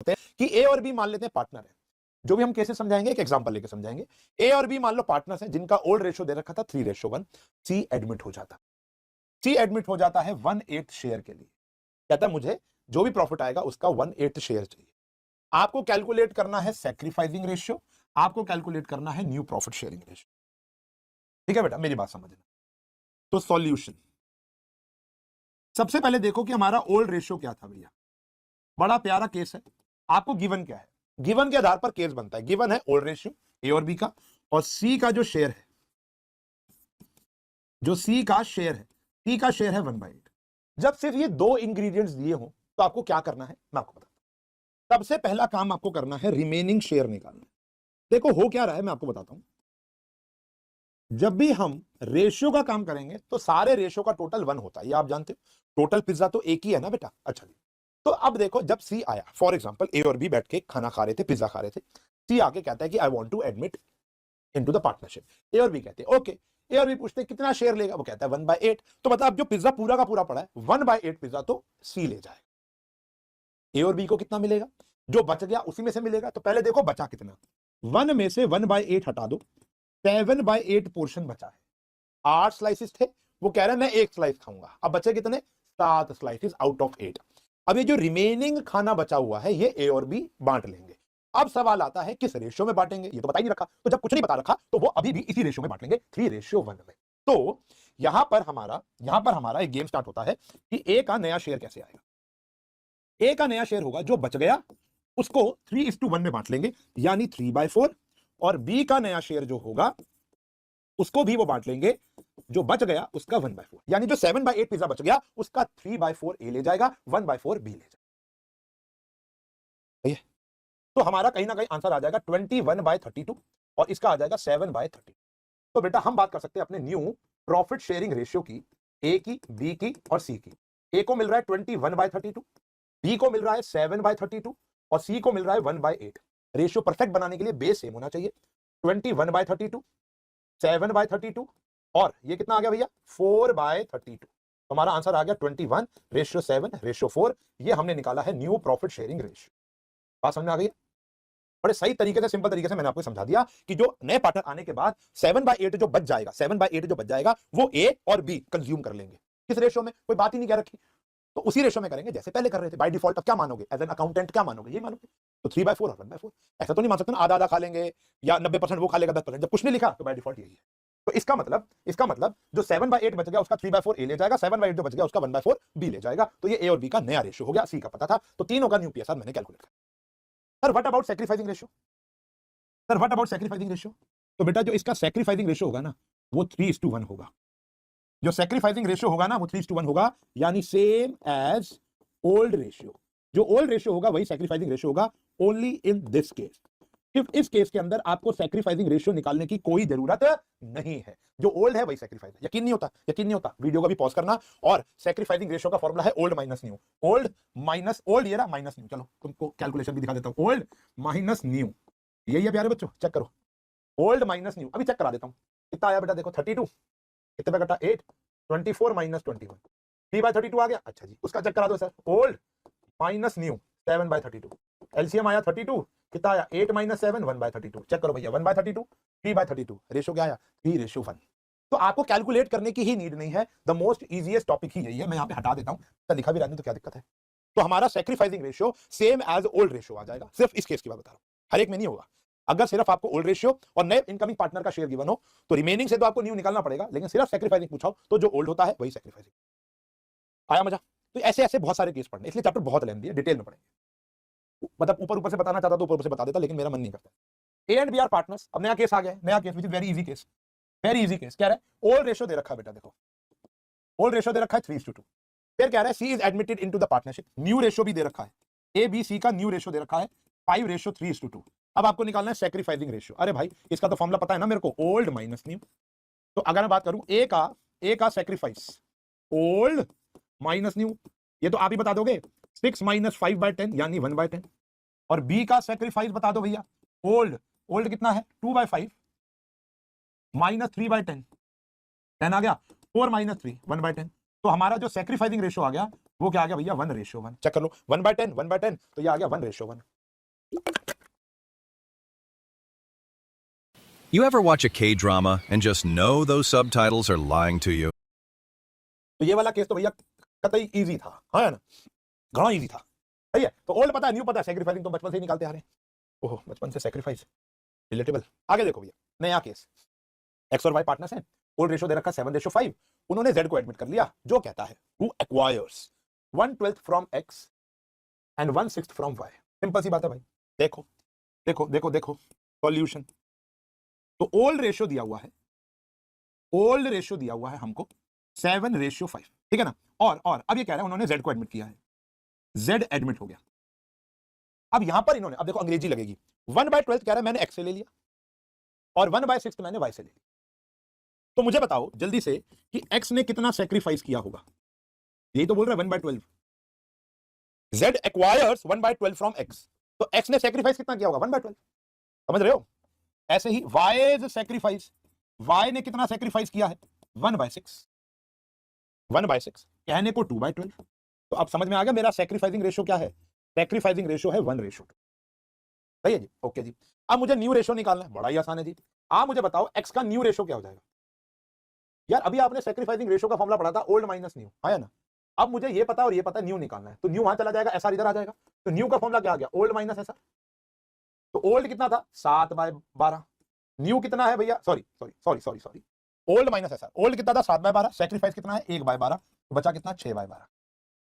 हैं कि ए और बी मान लेते हैं पार्टनर है। जो भी हम केसेस समझाएंगे एक एग्जांपल लेके समझाएंगे। ए और बी मान लो पार्टनर्स हैं जिनका ओल्ड रेशियो दे रखा था 3:1। सी एडमिट हो जाता, सी एडमिट हो जाता है 1/8 शेयर के लिए। कहता है मुझे जो भी प्रॉफिट आएगा उसका 1/8 शेयर चाहिए। आपको कैलकुलेट करना है सैक्रिफाइसिंग रेशियो, आपको कैलकुलेट करना है न्यू प्रॉफिट शेयरिंग रेशियो। ठीक है बेटा, मेरी बात समझना। तो सॉल्यूशन, सबसे पहले देखो कि हमारा ओल्ड रेशियो क्या था भैया। बड़ा प्यारा केस है, आपको गिवन क्या है, गिवन के आधार पर केस बनता है। गिवन है ओल्ड रेशियो ए और बी का, और सी का जो शेयर है, जो सी का शेयर है, सी का शेयर है 1/8। जब सिर्फ ये दो इंग्रेडिएंट्स दिए हो तो आपको क्या करना है मैं आपको बताता हूं। सबसे पहला काम आपको करना है रिमेनिंग शेयर निकालना। देखो हो क्या रहा है मैं आपको बताता हूं। जब भी हम रेशियो का काम करेंगे तो सारे रेशियो का टोटल 1 होता है, ये आप जानते हो। टोटल पिज्जा तो एक ही है ना बेटा। अच्छा जी, तो अब देखो जब सी आया, फॉर एग्जांपल ए और बी बैठ के खाना खा रहे थे, पिज्जा खा रहे थे। सी आके कहता है कि I want to admit into the partnership. A और बी कहते हैं ओके। ए और बी पूछते हैं कितना शेयर लेगा, वो कहता है 1/8। तो मतलब जो पिज्जा पूरा का पूरा पड़ा है 1/8 पिज्जा तो सी ले जाएगा। ए और बी को कितना मिलेगा, जो बच गया उसी में से मिलेगा। तो पहले देखो बचा कितना, 1 में से 1/8 हटा दो, 7/8 पोर्शन बचा है। 8 स्लाइसिस थे, वो कह रहे हैं मैं एक स्लाइस खाऊंगा। अब बचे कितने, 7 स्लाइसिस आउट ऑफ 8। अब ये जो रिमेनिंग खाना बचा हुआ है ये ए और बी बांट लेंगे। अब सवाल आता है किस रेशियो में बांटेंगे, ये तो बता ही नहीं रखा। तो जब कुछ नहीं बता रखा तो वो अभी भी इसी रेशियो में बांट लेंगे, 3:1 में। तो यहां पर हमारा एक गेम स्टार्ट होता है कि ए का नया शेयर कैसे आएगा। ए का नया शेयर होगा जो बच गया उसको 3:1 में बांट लेंगे, यानी 3/4। और बी का नया शेयर जो होगा उसको भी वो बांट लेंगे, जो बच गया उसका 1/4। यानी जो 7/8 पिज्जा बच गया उसका 3/4 ए ले जाएगा, 1/4 बी ले जाएगा। सही है? तो हमारा कहीं ना कहीं आंसर आ जाएगा 21/32 और इसका आ जाएगा 7/32। तो बेटा हम बात कर सकते हैं अपने न्यू प्रॉफिट शेयरिंग रेशियो की, ए की, बी की और सी की। ए को मिल रहा है 21/32, बी को मिल रहा है 7/32 और सी को मिल रहा है 1/8। रेशियो परफेक्ट बनाने के लिए बेस सेम होना चाहिए। 21/32, 7/32 और ये कितना आ गया भैया 4/32। तो हमारा आंसर आ गया 21:7:4। ये हमने निकाला है न्यू प्रॉफिट शेयरिंग रेशियो। बात समझ में आ गई? बड़े सही तरीके से, सिंपल तरीके से मैंने आपको समझा दिया कि जो नए पार्टनर आने के बाद 7/8 जो बच जाएगा, 7/8 जो बच जाएगा वो ए और बी कंज्यूम कर लेंगे। किस रेशियो में, कोई बात ही नहीं कह रखी, तो उसी रेशियो में करेंगे जैसे पहले कर रहे थे। बाय डिफॉल्ट अब क्या मानोगे, एज एन अकाउंटेंट क्या मानोगे, ये मानोगे। तो 3/4 और 1/4। ऐसा तो नहीं मान सकते ना आधा आधा खा लेंगे या 90% वो खा लेगा 10%। जब कुछ नहीं लिखा तो बाय डिफॉल्ट यही है। तो इसका मतलब जो 7/8 बच गया उसका 3/4 ए ले जाएगा, 7/8 जो बच गया उसका 1/4 बी ले जाएगा। तो ये ए और बी का नया रेशियो हो गया, सी का पता था। तो तीनों का न्यू पीएसआर मैंने कैलकुलेट किया। Sir what about sacrificing ratio, sir what about sacrificing ratio. तो बेटा जो इसका सैक्रिफाइसिंग रेशियो होगा ना वो 3:1 होगा। जो सैक्रिफाइसिंग रेशियो होगा ना वो 3:1 होगा, यानी सेम एज ओल्ड रेशियो। जो ओल्ड रेशियो होगा वही सैक्रिफाइसिंग रेशियो होगा, ओनली इन दिस केस। सिर्फ इस केस के अंदर आपको सैक्रिफाइसिंग रेशियो निकालने की कोई जरूरत नहीं है। जो ओल्ड है वही सैक्रिफाइस है। यकीन नहीं होता, यकीन नहीं होता, वीडियो का भी पॉज करना। और सैक्रिफाइसिंग रेशियो का फॉर्मूला है old minus new. Old minus old, ये रहा माइनस न्यू। चलो तुमको कैलकुलेशन भी दिखा देता हूं। ओल्ड माइनस न्यू, यही है प्यारे बच्चों, चेक करो। ओल्ड माइनस न्यू, अभी चेक करा देता हूं। कितना आया बेटा, देखो 32 कितने पे कटा 8, 24 माइनस 21, 3/32 आ गया। अच्छा जी, उसका चेक करा दो sir. Old minus new 7/32, LCM आया 32, कितना आया 8 माइनस 7, 1/32। चेक करो भैया 1/32, 3/32, रेशियो क्या आया 3:1। तो आपको कैलकुलेट करने की ही नीड नहीं है, द मोस्ट इजीएस्ट टॉपिक ही यही है। मैं यहाँ पे हटा देता हूँ, तो लिखा भी रहने तो क्या दिक्कत है। तो हमारा sacrificing ratio same as old ratio आ जाएगा। सिर्फ इस केस की बात बता रहा हूँ, हर एक में नहीं होगा। अगर सिर्फ आपको ओल्ड रेशियो और नए इनकमिंग पार्टनर का शेयर गिवन हो तो रिमेनिंग से तो आपको न्यू निकालना पड़ेगा, लेकिन सिर्फ सैक्रिफाइसिंग पूछा तो जो ओल्ड होता है वही सैक्रिफाइसिंग। आया मजा? तो ऐसे ऐसे बहुत सारे केस पढ़ने, इसलिए चैप्टर बहुत लेंथी है, डिटेल में पढ़ेंगे। मतलब ऊपर ऊपर से बताना चाहता तो ऊपर से बता देता, लेकिन मेरा मन नहीं करता। A and B are partners. अब नया केस आ गया, नया case which is very easy case, very easy case. क्या है, ओल्ड रेशियो दे रखा है बेटा, देखो ओल्ड रेशियो दे रखा है 3:2। फिर कह रहा है C is admitted into the partnership. New ratio भी दे रखा है, ए बी सी का न्यू रेशियो दे रखा है 5:3:2। अब आपको निकालना है सैक्रिफाइसिंग रेशियो। अरे भाई इसका तो फॉर्मूला पता है ना मेरे को, ओल्ड माइनस न्यू। तो अगर मैं बात करूं ए का सैक्रिफाइस ओल्ड माइनस न्यू, ये तो आप ही बता दोगे, 6 माइनस 5/10 यानी 1/10। और बी का सैक्रिफाइस बता दो भैया, ओल्ड ओल्ड कितना है 2/5 माइनस 3/10, 10 आ गया, 4 माइनस 3 1/10। तो हमारा जो सैक्रिफाइसिंग रेशियो आ गया वो क्या आ गया भैया 1:1। चेक कर लो 1/10 1/10, तो ये आ गया 1:1। You ever watch a K-drama and just know those subtitles are lying to you? तो ये वाला केस तो भैया कतई इजी था, है ना, घना इजी था। सही है, तो ओल्ड पता है न्यू पता है, सेक्रीफाइसिंग तो बचपन से ही निकालते आ रहे हैं। ओहो, बचपन से सेक्रीफाइस रिलेटेबल। आगे देखो भैया, नया केस, एक्स और वाई पार्टनर्स हैं, ओल्ड रेशो दे रखा 7:5, उन्होंने जेड को एडमिट कर लिया, जो कहता है who acquires 1/12 from X and 1/6 from Y. Simple सी बात है भाई, देखो देखो देखो देखो सॉल्यूशन। तो ओल्ड रेशियो दिया हुआ है, ओल्ड रेशियो दिया हुआ है हमको 7:5, ठीक है ना। और अब ये कह रहा है उन्होंने जेड को एडमिट किया है, जेड एडमिट हो गया। अब यहां पर इन्होंने, अब देखो अंग्रेजी लगेगी, 1/12 कह रहा है मैंने एक्स से ले लिया और 1/6 मैंने वाई से ले लिया। तो मुझे बताओ जल्दी से कि एक्स ने कितना सेक्रीफाइस किया होगा, यही तो बोल रहा है 1/12। जेड एक्वायर्स 1/12 फ्रॉम एक्स, तो एक्स ने सेक्रीफाइस कितना किया होगा 1/12, समझ रहे हो। ऐसे ही वाई सेक्रीफाइस, वाई ने कितना सेक्रीफाइस किया है 1/6, 1/6 कहने को 2/12। तो अब समझ में आ गया मेरा सेक्रीफाइसिंग रेशियो क्या है, सेक्रीफाइसिंग रेशियो है 1:2। सही है जी, ओके जी। अब मुझे न्यू रेशियो निकालना है, बड़ा ही आसान है जी। आप मुझे बताओ एक्स का न्यू रेशियो क्या हो जाएगा। यार अभी आपने सेक्रीफाइसिंग रेशियो का फॉर्मूला पढ़ा था, ओल्ड माइनस न्यू, है ना। अब मुझे ये पता और ये पता न्यू निकालना है, तो न्यू वहां चला जाएगा, एसआर इधर आ जाएगा। तो न्यू का फॉर्मूला क्या आ गया, ओल्ड माइनस एसआर। तो ओल्ड कितना था 7/12, न्यू कितना है भैया, sorry old minus SR, old कितना था 7/12, सेक्रीफाइस कितना है 1/12, तो बचा कितना 6/12।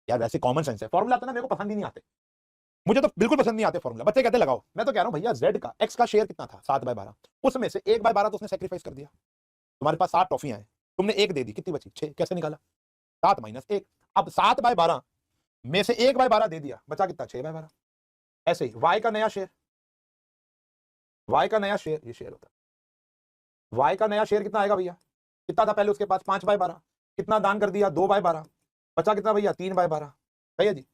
यार वैसे कॉमन सेंस है, फॉर्मूला तो ना मेरे को पसंद ही नहीं आते, मुझे तो बिल्कुल पसंद नहीं आते फॉर्मूला। बच्चे कहते लगाओ, मैं तो कह रहा हूं भैया जेड का एक्स का शेयर कितना था 7/12, उसमें से 1/12 तो उसने सेक्रीफाइस कर दिया। तुम्हारे पास 7 टॉफियां हैं, तुमने 1 दे दी, कितनी बची 6, कैसे निकाला 7 - 1। अब 7/12 में से 1/12 दे दिया, बचा कितना 6/12। ऐसे ही वाई का नया शेयर, वाई का नया शेयर, ये शेयर होता है, वाई का नया शेयर कितना आएगा भैया, कितना था पहले उसके पास 5/12, कितना दान कर दिया 2/12, बचा कितना भैया 3/12। सही है जी।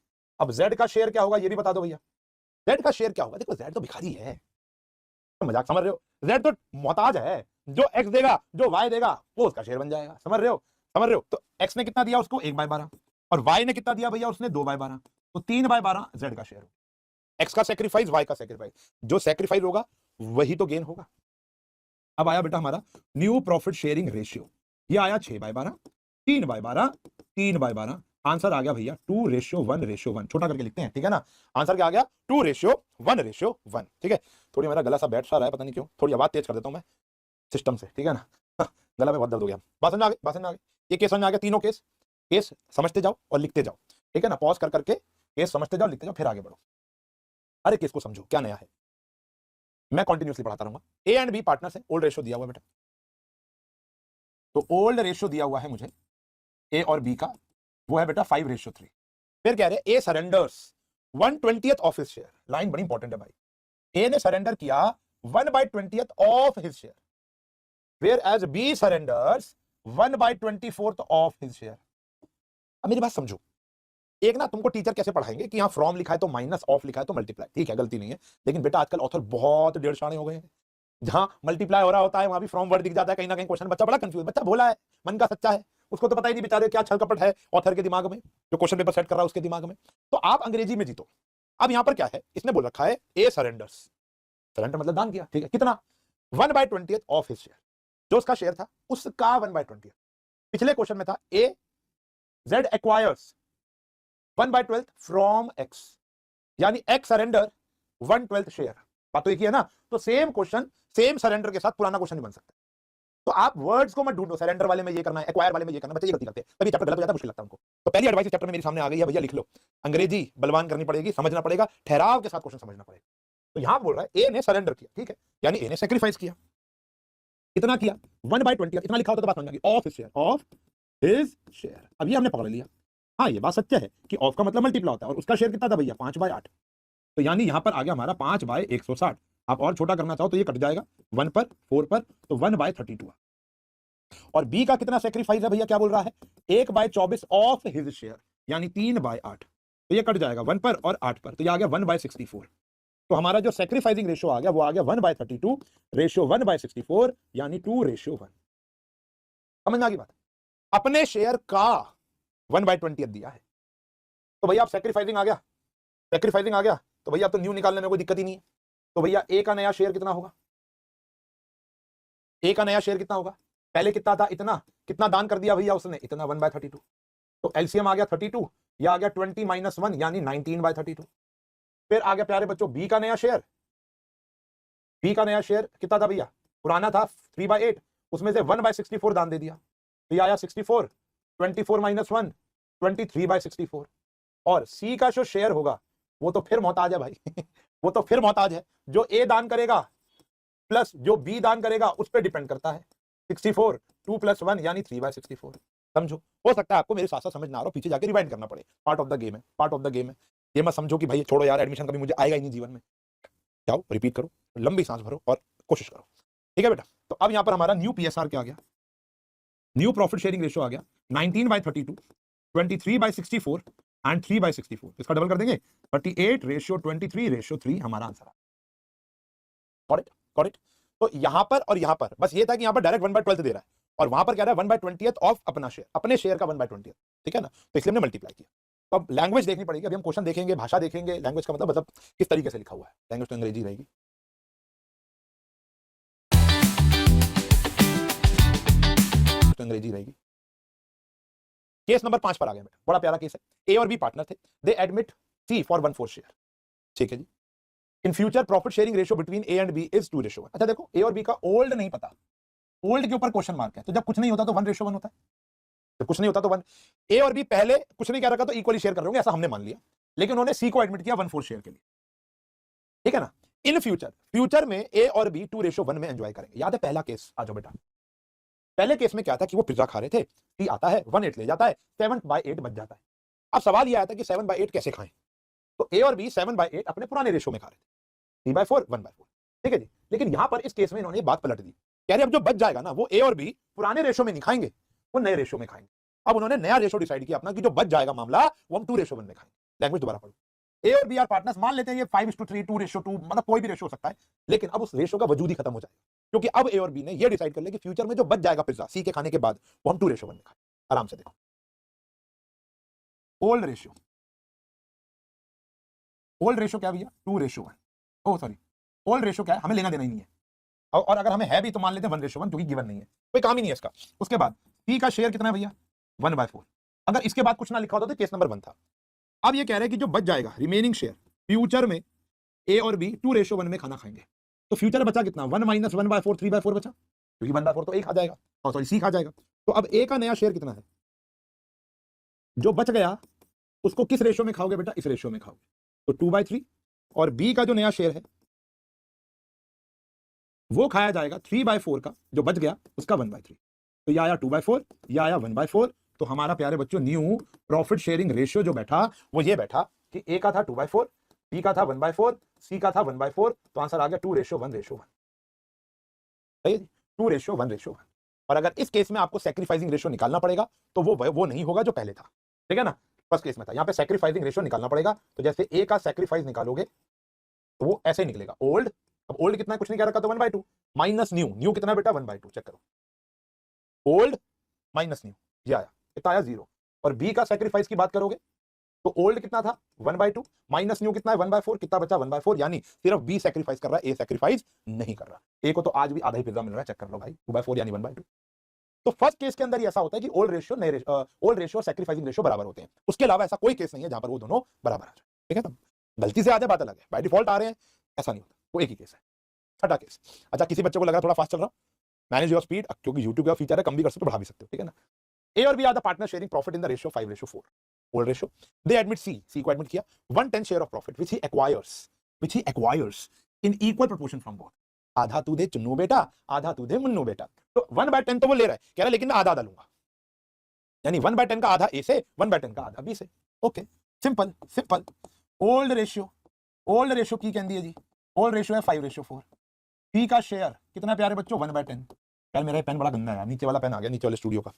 अब जेड का शेयर क्या होगा ये भी बता दो भैया, जेड का शेयर क्या होगा। देखो जेड तो भिखारी है, तो मजाक समझ रहे हो, जेड तो मोहताज है, जो एक्स देगा जो वाई देगा वो उसका शेयर बन जाएगा, समझ रहे हो, समझ रहे हो। तो एक्स ने कितना दिया उसको 1/12 और वाई ने कितना दिया भैया उसने 2/12, तो 3/12 जेड का शेयर। एक्स का सेक्रीफाइस वाई का सेक्रीफाइस, जो सेक्रीफाइस होगा वही तो गेन होगा। अब आया बेटा हमारा न्यू प्रॉफिट शेयरिंग रेशियो, ये आया 6/12, 3/12, 3/12। आंसर आ गया भैया 2:1:1। छोटा करके लिखते हैं, ठीक है ना। आंसर क्या आ गया 2:1:1, ठीक है। थोड़ी मेरा गला सा बैठ सा रहा है, पता नहीं क्यों, थोड़ी आवाज तेज कर देता हूं मैं सिस्टम से, ठीक है ना। गला में बहुत दर्द हो गया। बात समझ आ गई, बात समझ आ गई। ये केस समझ में आ गया, तीनों केस, केस समझते जाओ और लिखते जाओ, ठीक है ना। पॉज कर करके केस समझते जाओ, लिखते जाओ, फिर आगे बढ़ो। अरे केस को समझो क्या नया है, मैं कंटिन्यूअसली पढ़ाता रहूंगा। ए एंड बी पार्टनर्स है, ओल्ड रेशियो दिया हुआ बेटा, तो ओल्ड रेशियो दिया हुआ है मुझे ए और बी का, वो है बेटा 5:3। फिर कह रहे A surrenders 1/20 of his share, line बड़ी इंपॉर्टेंट है भाई। ए ने सरेंडर किया 1/20 of his share, whereas B surrenders 1/24 of his share. अब मेरी बात समझो, एक ना तुमको टीचर कैसे पढ़ाएंगे कि यहां फ्रॉम लिखा है तो माइनस, ऑफ लिखा है तो मल्टीप्लाई, ठीक है गलती नहीं है, लेकिन बेटा आजकल ऑथर बहुत डेढ़शाने हो गए हैं। जहां मल्टीप्लाई हो रहा होता है वहां भी फ्रॉम वर्ड दिख जाता है कहीं ना कहीं, क्वेश्चन बच्चा बड़ा कंफ्यूज, बच्चा भोला है, मन का सच्चा है, उसको तो पता ही नहीं बेचारे क्या छल कपट है ऑथर के दिमाग में, जो क्वेश्चन पेपर सेट कर रहा है उसके दिमाग में। तो आप अंग्रेजी में जीतो। अब यहां पर क्या है, इसने बोल रखा है ए सरेंडर्स, सरेंडर मतलब दान किया, ठीक है, कितना 1/20 ऑफ हिज शेयर, जो उसका शेयर था उसका 1/20। पिछले क्वेश्चन में था ए जेड एक्वायर्स 1/12 फ्रॉम एक्स, यानी एक्स सरेंडर 1/12 शेयर, बात तो एक ही है ना। तो सेम क्वेश्चन सेम सरेंडर के साथ पुराना क्वेश्चन नहीं बन सकता। तो आप वर्ड्स को मत ढूंढो, सरेंडर वाले में ये करना है, एक्वायर वाले में ये करना है, बच्चे ये गलती करते हैं, तभी चैप्टर गलत हो जाता है, मुश्किल लगता है उनको। तो पहली एडवाइस चैप्टर में मेरी सामने आ गई है भैया, लिख लो, अंग्रेजी बलवान करनी पड़ेगी, समझना पड़ेगा, ठहराव के साथ क्वेश्चन समझना पड़ेगा। तो यहां बोल रहा है ए ने सरेंडर किया, ठीक है, यानी ए ने सेक्रीफाइस किया, कितना किया 1/20, इतना लिखा होता तो बात समझ में आ गई, of his share, of his share. अब ये हमने पकड़ लिया, हाँ ये बात सत्य है कि ऑफ का मतलब मल्टीप्लाई होता है, और उसका शेयर कितना था भैया 5/8, तो यानी यहां पर आ गया हमारा 5/160। आप और छोटा करना चाहो तो ये कट जाएगा 1 पर 4 पर, तो 1/32। और बी का कितना सेक्रीफाइस है भैया, क्या बोल रहा है 1/24 ऑफ हिज शेयर, यानी 3/8, तो ये कट जाएगा 1 पर और 8 पर, तो ये आ गया 1/64। तो हमारा जो सेक्रीफाइसिंग रेशियो आ गया वो आ गया 1/32, रेशियो 1/64, यानी 2:1। समझ में आ गई बात। अपने शेयर का 1/20 दिया है, तो भैया आप सैक्रिफाइसिंग आ गया, सैक्रिफाइसिंग आ गया, तो भैया अब तो न्यू निकालने में कोई दिक्कत ही नहीं है। तो भैया ए का नया शेयर कितना होगा, ए का नया शेयर कितना होगा, पहले कितना था, इतना, कितना दान कर दिया भैया उसने, इतना 1/32। तो एलसीएम आ गया 32, या आ गया 20 - 1 यानी 19/32। फिर आ गया प्यारे बच्चों बी का नया शेयर, बी का नया शेयर कितना था भैया, पुराना था 3/8, उसमें से 1/64 दान दे दिया, तो ये आया 64, 24 - 1 23/64। और सी का जो शेयर होगा वो तो फिर मोहताज है भाई वो तो फिर मोहताज है, जो ए दान करेगा प्लस जो बी दान करेगा उस पर डिपेंड करता है। 64 2 + 1 यानी 3/64। समझो, हो सकता है आपको मेरे साथ साथ समझ ना आ रहा हो, पीछे जाके रिवाइंड करना पड़े, पार्ट ऑफ द गेम है, पार्ट ऑफ द गेम है। ये मत समझो कि भाई छोड़ो यार, एडमिशन कभी मुझे आएगा ही नहीं जीवन में। जाओ रिपीट करो, लंबी सांस भरो और कोशिश करो, ठीक है बेटा। तो अब यहां पर हमारा न्यू पीएसआर क्या आ गया, न्यू प्रॉफिट शेयरिंग रेशियो आ गया 19/32, 23/64 एंड 3/64। इसका डबल कर देंगे 38:23:3 हमारा आंसर है। Got it, got it. तो यहां पर और यहां पर बस ये था कि यहां पर डायरेक्ट 1/12 दे रहा है और वहां पर क्या रहा है 1/20 ऑफ अपना शेयर, अपने शेयर का 1/20, ठीक है ना, तो इसलिए हमने मल्टीप्लाई किया। तो अब लैंग्वेज देखनी पड़ेगी, अभी हम क्वेश्चन देखेंगे, भाषा देखेंगे, लैंग्वेज का मतलब किस तरीके से लिखा हुआ है, लैंग्वेज तो अंग्रेजी रहेगी। तो अंग्रेजी रहेगी। केस नंबर 5 पर आ गए बेटा, बड़ा प्यारा केस है। ए और बी पार्टनर थे, they admit C for 1/4 share, ठीक है जी। In future profit sharing ratio between A and B is 2:1। अच्छा देखो, ए और बी का ओल्ड नहीं पता, ओल्ड के ऊपर क्वेश्चन मार्क है, तो जब कुछ नहीं होता तो 1:1 होता है, जब कुछ नहीं होता तो 1। ए और बी पहले कुछ नहीं कह रखा तो इक्वली शेयर कर रहे होंगे, ऐसा हमने मान लिया, लेकिन उन्होंने सी को एडमिट किया 1/4 शेयर के लिए, ठीक है ना। इन फ्यूचर, फ्यूचर में ए और बी 2:1 में एंजॉय करेंगे। याद है पहला केस, आ जाओ बेटा। पहले केस में क्या था कि वो पिज्जा खा रहे थे, सी आता है 1/8 ले जाता है, 7/8 बच जाता है। अब सवाल यह आया था कि 7/8 कैसे खाएं, तो ए और बी 7/8 अपने पुराने रेशो में खा रहे थे, 3/4 1/4, ठीक है जी। लेकिन यहां पर इस केस में इन्होंने बात पलट दी, कह रहे अब जो बच जाएगा ना वो ए और बी पुराने रेशो में नहीं खाएंगे, वो नए रेशो में खाएंगे। अब उन्होंने नया रेशो डिसाइड किया अपना कि जो बच जाएगा मामला वो हम 2:1 में खाएंगे। लैंग्वेज दोबारा पढ़ो, ए और बी आर पार्टनर्स, मान लेते हैं ये 5:3 2:2, मतलब कोई भी रेशो हो सकता है, लेकिन अब उस रेशो का वजूद ही खत्म हो जाएगा, क्योंकि अब ए और बी ने ये डिसाइड कर लिया कि फ्यूचर में जो बच जाएगा पिज्जा सी के खाने के बाद वो हम 2:1 में खाएं। आराम से देखो, ओल्ड रेशियो, ओल्ड रेशियो क्या भैया 2:1, ओ सॉरी, ओल्ड रेशियो क्या है, हमें लेना देना ही नहीं है, और अगर हमें है भी तो मान लेते हैं 1:1, जो कि गिवन नहीं है, कोई काम ही नहीं है इसका। उसके बाद सी का शेयर कितना है भैया 1/4, अगर इसके बाद कुछ ना लिखा होता तो केस नंबर 1 था। अब ये कह रहे हैं कि जो बच जाएगा रिमेनिंग शेयर, फ्यूचर में ए और बी 2:1 में खाना खाएंगे, तो फ्यूचर बचा कितना 1 - 1/4 3/4 बचा, क्योंकि 1/4 तो ए खा जाएगा, और सॉरी सी खा जाएगा। तो अब ए का नया शेयर कितना है, जो बच गया उसको किस रेशो में खाओगे बेटा, इस रेशो में खाओगे, तो 2/3, और बी का जो नया शेयर है वो खाया जाएगा 3/4 का, जो बच गया उसका 1/3, तो ये आया 2/4, ये आया 1/4। तो हमारा प्यारे बच्चों न्यू प्रॉफिट शेयरिंग रेशियो जो बैठा वो ये बैठा कि ए का था 2/4, बी का था 1/4, सी का था 1/4, तो आंसर आ गया 2:1:1, सही है जी, 2:1:1। और अगर इस केस में आपको सैक्रिफाइसिंग रेशियो निकालना पड़ेगा तो वो नहीं होगा जो पहले था, ठीक है ना, फर्स्ट केस में था, यहां पे सैक्रिफाइसिंग रेशियो निकालना पड़ेगा। तो जैसे ए का सैक्रिफाइस निकालोगे तो वो ऐसे निकलेगा, ओल्ड, अब ओल्ड कितना है कुछ नहीं कह रखा तो 1/2 माइनस न्यू, न्यू कितना है बेटा 1/2, चेक करो, ओल्ड माइनस न्यू, ये आया, कितना आया 0। और बी का सैक्रिफाइस की बात करोगे तो ओल्ड कितना था 1/2 माइनस न्यू कितना है 1/4, कितना बचा 1/4, यानी सिर्फ बी सैक्रिफाइस कर रहा है, ए सैक्रिफाइस नहीं कर रहा। ए को तो आज भी आधा ही पिज्जा मिल रहा है, चेक कर लो भाई, 2/4 यानी 1/2। तो फर्स्ट केस के अंदर ही ऐसा होता है कि ओल्ड रेशियो नए ओल्ड रेशियो और सैक्रिफाइसिंग रेशियो बराबर होते हैं, उसके अलावा ऐसा कोई केस नहीं है जहां पर वो दोनों बराबर आ जाए, ठीक है ना। गलती से आ जाए बात अलग है, बाय डिफॉल्ट आ रहे हैं ऐसा नहीं होता, वो एक ही केस है। छठा केस, अच्छा किसी बच्चे को लग रहा थोड़ा फास्ट चल रहा हूं, मैनेज योर स्पीड, क्योंकि यूट्यूब का फीचर है, कम भी कर सकते हो बढ़ा भी सकते हो, ठीक है ना। ए और B are the partner sharing profit in the ratio 5:4, old ratio, they admit C को एडमिट किया 1/10 share of profit which he acquires in equal proportion from both, आधा तू दे चुन्नू बेटा, आधा तू दे मुन्नू बेटा, तो 1/10 तो वो ले रहा है, कह रहा है लेकिन मैं आधा लूंगा, यानी 1/10 का आधा ए से, 1/10 का आधा बी से, okay, simple simple. Old ratio की कहती है जी, ओल्ड रेशियो है 5:4, पी का शेयर कितना प्यारे बच्चों 1/10। यार मेरा पेन बड़ा गंदा है, नीचे वाला पेन आ गया, नीचे वाले स्टूडियो का,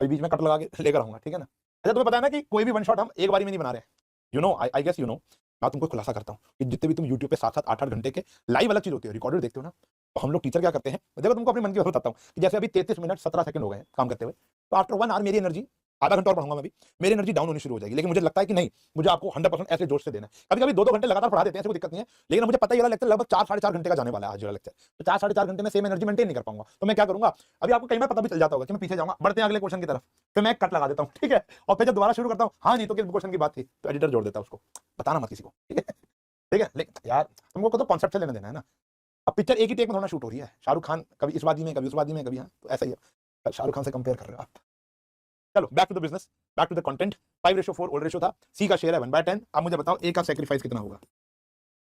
अभी बीच में कट लगा के लेकर आऊंगा, ठीक है ना। अच्छा तुम्हें पता है ना कि कोई भी वन शॉट हम एक बारी में नहीं बना रहे, you know, I guess you know. मैं तुमको खुलासा करता हूँ कि जितने भी तुम यूट्यूब पे 7-7 8-8 घंटे के लाइव अलग चीज होती है, रिकॉर्डेड देखते हो ना, तो हम लोग टीचर क्या करते हैं, देखो तुमको अपने मन की बात बताता हूँ कि जैसे अभी 33 मिनट 17 सेकंड हो गए काम करते हुए, तो आफ्टर 1 आवर मेरी एनर्जी आधा घंटा और पढ़ूंगा मैं भी, मेरी एनर्जी डाउन होनी शुरू हो जाएगी। लेकिन मुझे लगता है कि नहीं, मुझे आपको 100% ऐसे जोश से देना है। कभी कभी 2-2 घंटे लगातार पढ़ा देते हैं, ऐसे कोई दिक्कत नहीं है, लेकिन मुझे पता ही है लेक्चर लगभग 4-4.5 घंटे का जाने वाला है आज वाला लेक्चर। तो 4-4.5 घंटे में सेम एनर्जी मेंटेन नहीं कर पाऊंगा। तो मैं क्या करूंगा, अभी आपको कहीं में पता भी चल जाता होगा कि मैं पीछे जाऊंगा, बढ़ते हैं अगले क्वेश्चन की तरफ, फिर मैं कट लगा देता हूँ, ठीक है, और फिर जब दोबारा शुरू करता हूँ, हाँ नहीं तो किस क्वेश्चन की बात थी, तो एडिटर जोड़ देता है उसको, बताना मत किसी को, ठीक है, ठीक है। लेकिन यार तुमको तो कॉन्सेप्ट से लेना देना है ना। अब पिक्चर एक ही टेक में थोड़ा शूट हो रही है, शाहरुख खान कभी इस वादी में, कभी उस वादी में, कभी यहाँ, तो ऐसा ही है, शाहरुख खान से कंपेयर कर रहे हो आप। चलो back to the business, back to the content. 5:4 old ratio था, सी का शेयर है 1/10। अब मुझे बताओ ए का सैक्रिफाइस कितना होगा।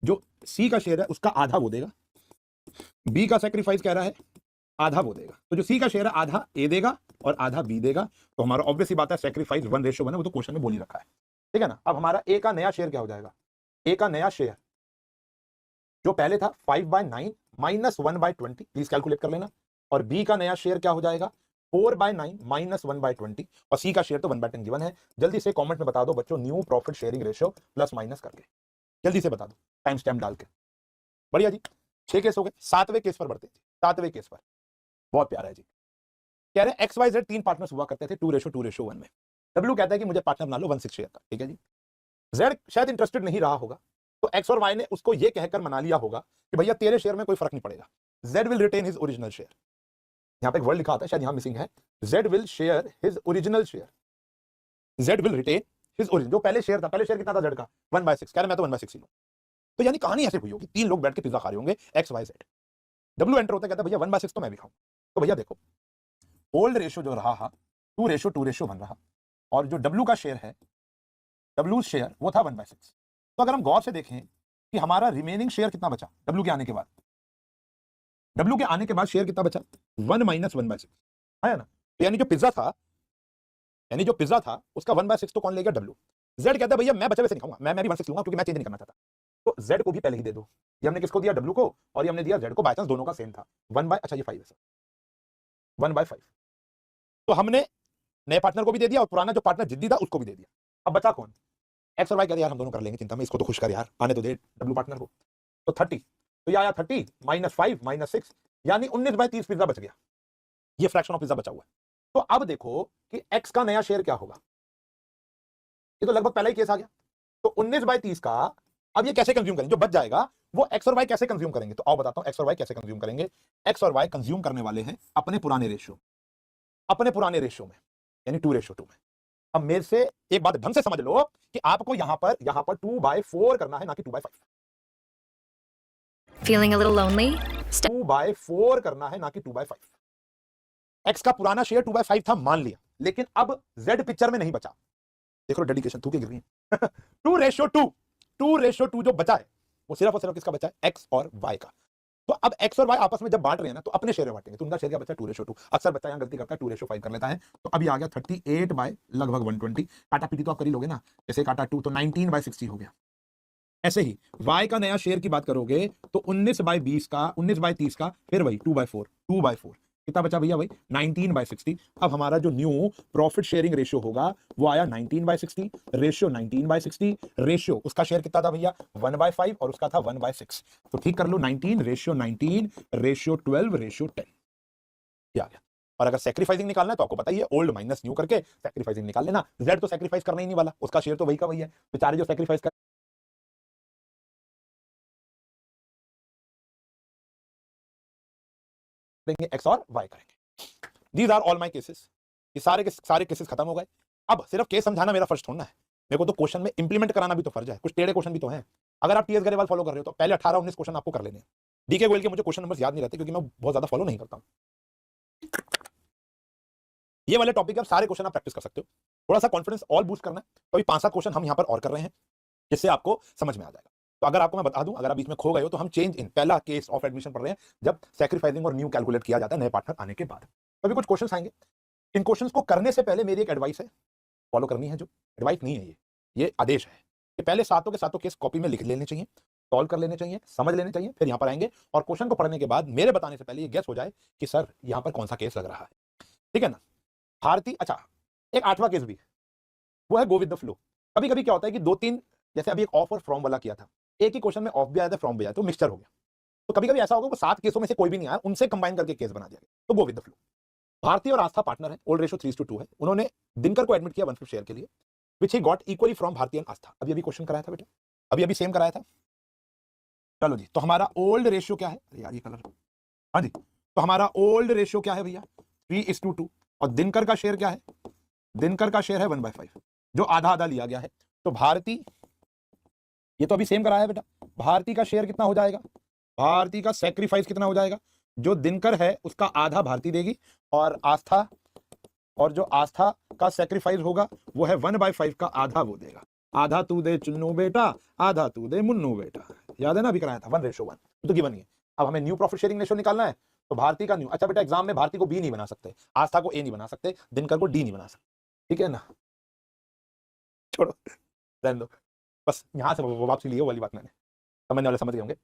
जो सी का शेयर है उसका आधा वो देगा, बी का सैक्रिफाइस कह रहा है आधा वो देगा, तो जो सी का शेयर है आधा ए देगा और आधा बी देगा। तो हमारा ऑब्वियस ही बात है सैक्रिफाइस 1:1 है, वो तो क्वेश्चन में बोल ही रखा है, ठीक है ना। अब हमारा ए का नया शेयर क्या हो जाएगा, ए का नया शेयर जो पहले था 5/9 माइनस 1/20, प्लीज कैलकुलेट कर लेना। और बी का नया शेयर क्या हो जाएगा 4/9 माइनस 1/20, और सी का शेयर तो 1/10 गिवन है। जल्दी से कमेंट में बता दो बच्चों, new profit sharing ratio plus minus करके जल्दी से बता दो, टाइम स्टैम्प डाल के। बढ़िया जी, 6 केस हो गए, 7वें केस पर बढ़ते हैं। 7वें केस पर बहुत प्यारा है जी, कह रहे हैं XYZ 3 पार्टनर्स हुआ करते थे 2:1 में। डब्ल्यू कहता है कि मुझे पार्टनर बना लो 1/6 शेयर का, ठीक है जी। जेड शायद इंटरेस्टेड नहीं रहा होगा, तो एक्स और वाई ने उसको ये कहकर मना लिया होगा कि भैया तेरे शेयर में कोई फर्क नहीं पड़ेगा, Z will retain his original share. यहां पे एक वर्ड लिखा होता है, शायद यहां मिसिंग है, Z will share his original share, Z will retain his original. जो पहले शेयर था, पहले शेयर कितना था जेड का 1/6, कह रहा मैं तो 1/6 ही लूं। तो यानी कहानी ऐसे हुई होगी, 3 लोग बैठ के पिज्जा खा रहे होंगे XYZ, डब्ल्यू एंटर होता है, कहता है भैया 1/6 तो मैं भी खाऊं। तो भैया देखो ओल्ड रेशियो जो रहा 2:2 रहा, और जो डब्ल्यू का शेयर है, डब्ल्यू शेयर वो था 1/6। तो अगर हम गौर से देखें कि हमारा रिमेनिंग शेयर कितना बचा डब्ल्यू के आने के बाद, डब्ल्यू के आने के बाद शेयर कितना बचा 1 माइनस 1/6 है ना। तो यानी जो पिज्जा था, यानी जो पिज्जा था उसका 1/6 तो कौन ले गया, डब्ल्यू। जेड कहता है भैया मैं बचे हुए से नहीं खाऊंगा, मैं भी 1/6 लूंगा क्योंकि मैं चेंज नहीं करना चाहता। तो जेड को भी पहले ही दे दो। ये हमने किसको दिया, डब्ल्यू को, और ये हमने दिया जेड को, बाय चांस दोनों का सेम था 1/अच्छा ये 5 है सर, 1/5। तो हमने नए पार्टनर को भी दे दिया और पुराना जो पार्टनर जिद्दी था उसको भी दे दिया। अब बचा कौन, एक्स और वाई कहते यार हम दोनों कर लेंगे, चिंता में, इसको तो खुश कर यार, आने तो दे डब्ल्यू पार्टनर को। तो 30, तो ये आया 30 माइनस 5 माइनस 6, यानी 19/30 पिज्जा बच गया, ये फ्रैक्शन ऑफ पिज्जा बचा हुआ है। तो अब देखो कि एक्स का नया शेयर क्या होगा, ये तो लगभग पहला ही केस आ गया। तो 19/30 का अब ये कैसे कंज्यूम करेंगे, जो बच जाएगा वो एक्स और वाई कैसे कंज्यूम करेंगे। तो आओ बताता हूं एक्स और वाई कैसे कंज्यूम करेंगे। एक्स और वाई कंज्यूम करने वाले हैं अपने पुराने रेशियो, अपने पुराने रेशियो में, यानी 2:2 में। अब मेरे से एक बात ढंग से समझ लो कि आपको यहां पर 2/4 करना है, ना कि 2/5। Feeling a little lonely? 2/4 करना है, ना कि 2/5। एक्स का पुराना शेयर 2/5 था मान लिया, लेकिन अब जेड पिक्चर में नहीं बचा। देखो डेडिकेशन थूके गिर रही है 2:2 जो बचा है वो सिर्फ और सिर्फ किसका बचा है, एक्स और वाई का। तो अब एक्स और वाई आपस में जब बांट रहे हैं ना, तो अपने शेयर बांटेंगे। तो उनका शेयर क्या बचा 2:2। अक्सर बच्चा यहां गलती करता है 2:5 कर लेता है। तो अभी आ गया 38/लगभग 120। काटा पीटी तो आप कर ही लोगे ना, जैसे काटा 2 तो 19/60 हो गया। ऐसे ही y का नया शेयर की बात करोगे तो 19/20 का, 19/30 का, फिर वही 2/4 कितना बचा भैया भाई 19/60। अब हमारा जो न्यू प्रॉफिट शेयरिंग रेशियो होगा वो आया 19/60, रेशियो 19/60, रेशियो उसका शेयर कितना था भैया 1/5 और उसका था 1/6। तो ठीक कर लो 19 रेशियो 19 रेशियो 12 रेशियो 10 ये आ गया। और अगर सैक्रिफाइसिंग निकालना है तो आपको बताइए ओल्ड माइनस न्यू करके सैक्रिफाइसिंग निकाल लेना। जेड तो सैक्रिफाइस करना ही नहीं वाला, उसका शेयर तो वही का वही है, बेचारे जो सैक्रिफाइस कर करेंगे एक्स और वाई करेंगे। These are all my cases, ये सारे के सारे केसेस खत्म हो गए। अब सिर्फ केस समझाना मेरा फर्ज थोड़ा है, मेरे को तो क्वेश्चन में इंप्लीमेंट कराना भी तो फर्ज है। कुछ टेढ़े क्वेश्चन भी तो हैं। अगर आप टीएस गरेवाल फॉलो कर रहे हो तो पहले 18-19 क्वेश्चन आपको कर लेने हैं। डीके गोयल के मुझे क्वेश्चन नंबर्स याद नहीं रहते क्योंकि मैं बहुत ज्यादा फॉलो नहीं करता हूं। ये वाले टॉपिक आप सारे क्वेश्चन आप प्रैक्टिस कर सकते हो। थोड़ा सा कॉन्फिडेंस और बूस्ट करना है तो अभी 5-7 क्वेश्चन हम यहां पर और कर रहे हैं जिससे आपको समझ में आ जाएगा। तो अगर आपको मैं बता दूं, अगर आप बीच में खो गए हो तो हम चेंज इन पहला केस ऑफ एडमिशन पढ़ रहे हैं जब सैक्रिफाइसिंग और न्यू कैलकुलेट किया जाता है नए पार्टनर आने के बाद। तो अभी कुछ क्वेश्चन आएंगे, इन क्वेश्चंस को करने से पहले मेरी एक एडवाइस है, फॉलो करनी है। जो एडवाइस नहीं है, ये आदेश है कि पहले सातों के सातों केस कॉपी में लिख लेने चाहिए, सॉल्व कर लेने चाहिए, समझ लेने चाहिए, फिर यहां पर आएंगे और क्वेश्चन को पढ़ने के बाद मेरे बताने से पहले ये गेस हो जाए कि सर यहां पर कौन सा केस लग रहा है, ठीक है ना। भारती, अच्छा एक 8वां केस भी वो है गो विद द फ्लो। कभी कभी क्या होता है कि 2-3, जैसे अभी एक ऑफ और फ्रॉम वाला किया था, एक ही क्वेश्चन में ऑफ भी आया था फ्रॉम भी आया तो मिक्सचर हो गया। तो कभी कभी ऐसा होगा कि 7 केसों में से कोई भी नहीं आया, उनसे कंबाइन करके केस बना दिया गया, तो go with the flow. Bharti और आस्था पार्टनर है, ओल्ड रेशियो 3:2 है। उन्होंने दिनकर को एडमिट किया 1/5 शेयर के लिए, which he got equally from Bharti and Aastha. अभी क्वेश्चन कराया था बेटा, अभी सेम कराया था। चलो जी, तो हमारा ओल्ड रेशियो क्या है? यार ये कलर, हाँ जी, तो हमारा ओल्ड रेशियो क्या है भैया? 3:2। और दिनकर का शेयर क्या है? दिनकर का शेयर है 1/5, जो आधा आधा लिया गया है। तो भारती, ये तो अभी सेम कराया है बेटा, भारती का शेयर कितना हो जाएगा? भारती का सेक्रीफाइस कितना हो जाएगा? जो दिनकर है उसका आधा भारती देगी, और आस्था, और जो आस्था का सेक्रीफाइस होगा वो है 1/5 का आधा वो देगा। आधा तू दे चुन्नू बेटा, आधा तू दे मुन्नू बेटा। याद है ना, अभी कराया था 1:1, तो गिवन ही है। अब हमें न्यू प्रॉफिट शेयरिंग रेशियो निकालना है, तो भारती का न्यू, अच्छा बेटा एग्जाम में भारती को बी नहीं बना सकते, आस्था को ए नहीं बना सकते, दिनकर को डी नहीं बना सकते, ठीक है ना? छोड़ो, रहने दो, बस यहां से वो वापसी ली है, वो वाली बात मैंने, समझने वाले समझ गए होंगे।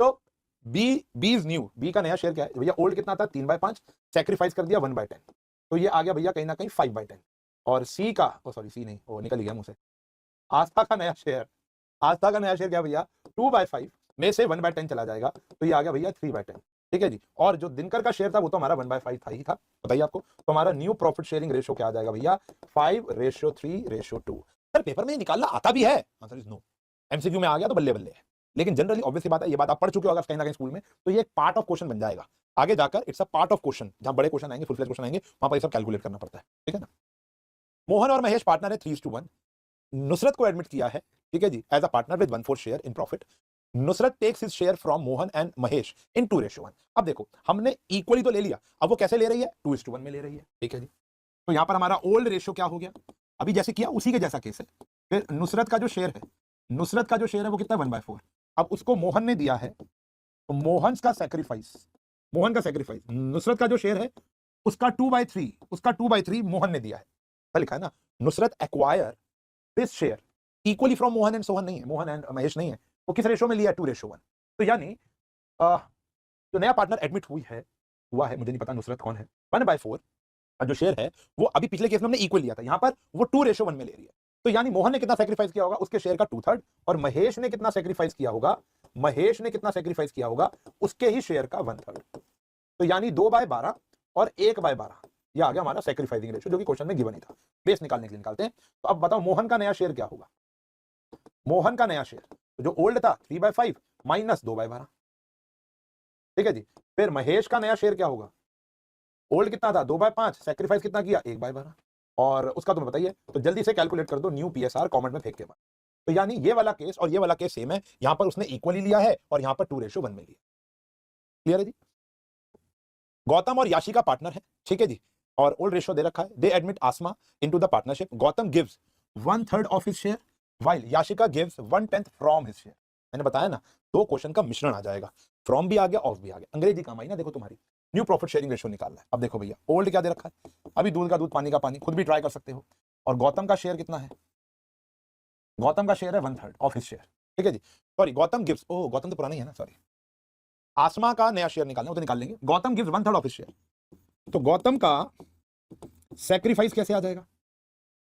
तो बी इज न्यू, बी का नया शेयर क्या है भैया? ओल्ड कितना था? 3/5, सेक्रीफाइस कर दिया 1/10, तो ये आ गया भैया कहीं ना कहीं 5/10। और सी का, ओ सॉरी सी नहीं, वो निकल गया मुंह से, आस्था का नया शेयर, आस्था का नया शेयर क्या भैया? 2/5 में से 1/10 चला जाएगा, तो ये आ गया भैया 3/10, ठीक है जी। और जो दिनकर का शेयर था वो तो हमारा 1/5 था ही था, बताइए आपको। तो हमारा न्यू प्रॉफिट शेयरिंग रेशियो क्या आ जाएगा भैया? 5:3:2। सर पेपर में निकालना आता भी है? Answer is no. एमसीक्यू में आ गया तो बल्ले बल्ले है, लेकिन जनरली ऑब्वियसली बात है, ये बात आप पढ़ चुके हो अगर कहीं ना कहीं स्कूल में, तो ये एक पार्ट ऑफ क्वेश्चन बन जाएगा आगे जाकर। It's a part of question, जहां बड़े क्वेश्चन आएंगे, फुल फ्लेज क्वेश्चन आएंगे, वहां पर ये सब कैलकुलेट करना पड़ता है, ठीक है ना। मोहन और महेश पार्टनर है 3:1। नुसरत को एडमिट किया है, ठीक है जी, as a partner with 1/4 share in profit. Nusrat takes his share from Mohan and Mahesh in 2:1। अब देखो हमने इक्वली तो ले लिया, अब वो कैसे ले रही है? 2:1 में ले रही है, ठीक है जी। तो यहां पर हमारा ओल्ड रेशियो क्या हो गया? अभी जैसे किया उसी के जैसा केस है। फिर नुसरत का जो शेयर है, नुसरत का जो शेयर है वो कितना है? 1/4। अब उसको मोहन ने दिया है, तो मोहन का सेक्रीफाइस, मोहन का सेक्रीफाइस, नुसरत का जो शेयर है उसका 2/3, उसका 2/3 मोहन ने दिया है, लिखा है ना, Nusrat acquire this share equally from Mohan and Sohan नहीं है, मोहन एंड महेश नहीं है, वो किस रेशियो में लिया है? 2:1। तो यानी जो नया पार्टनर एडमिट हुआ है, मुझे नहीं पता नुसरत कौन है, 1/4 जो शेयर है वो अभी पिछले केस में हमने इक्वल लिया था, यहां पर वो 2:1 में ले रही है। तो यानी मोहन ने कितना सेक्रीफाइस किया होगा? उसके शेयर का 2/3। और महेश ने कितना सेक्रीफाइस किया होगा? महेश ने कितना सेक्रीफाइस किया होगा? उसके ही शेयर का 1/3। तो यानी 2/12 और 1/12, यह आ गया हमारा सेक्रीफाइसिंग रेशियो, जो कि क्वेश्चन में गिवन ही था। बेस निकालने के लिए निकालते हैं। तो अब बताओ मोहन का नया शेयर क्या होगा? मोहन का नया शेयर, तो जो ओल्ड था 3/5 माइनस 2/12, ठीक है जी। फिर महेश का नया शेयर क्या होगा? ओल्ड कितना था? 2/5, सेक्रीफाइस कितना किया? 1/12, और उसका तुम्हें बताइए, तो जल्दी से कैलकुलेट कर दो न्यू पीएसआर, कमेंट में फेंक के बाद। तो यानी ये वाला केस और ये वाला केस सेम है, यहां पर उसने इक्वली लिया है और यहां पर 2:1 में लिया। क्लियर है जी? गौतम और याशिका पार्टनर है, ठीक है जी, और ओल्ड रेशियो दे रखा है। दे admit Asma into the partnership. Gautam gives 1/3 of his share while Yashika gives 1/10 from his share. मैंने बताया ना, दो क्वेश्चन का मिश्रण आ जाएगा, फ्रॉम भी आ गया, ऑफ भी आ गया। अंग्रेजी काम आई ना, देखो तुम्हारी। न्यू प्रॉफिट शेयरिंग रेशियो निकालना है। अब देखो भैया, ओल्ड क्या दे रखा है? अभी दूध का दूध पानी का पानी, खुद भी ट्राई कर सकते हो। और गौतम का शेयर कितना है? गौतम का शेयर है 1/3 ऑफ हिज शेयर, ठीक है जी। सॉरी, गौतम गिव्स, ओह गौतम तो पुराना ही है ना, सॉरी। आसमा का नया शेयर निकालना, वो तो निकाल लेंगे। Gautam gives 1/3 of his share, तो गौतम का सेक्रीफाइस कैसे आ जाएगा?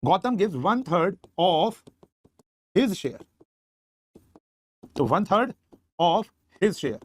Gautam gives 1/3 of his share, तो 1/3 ऑफ हिज शेयर,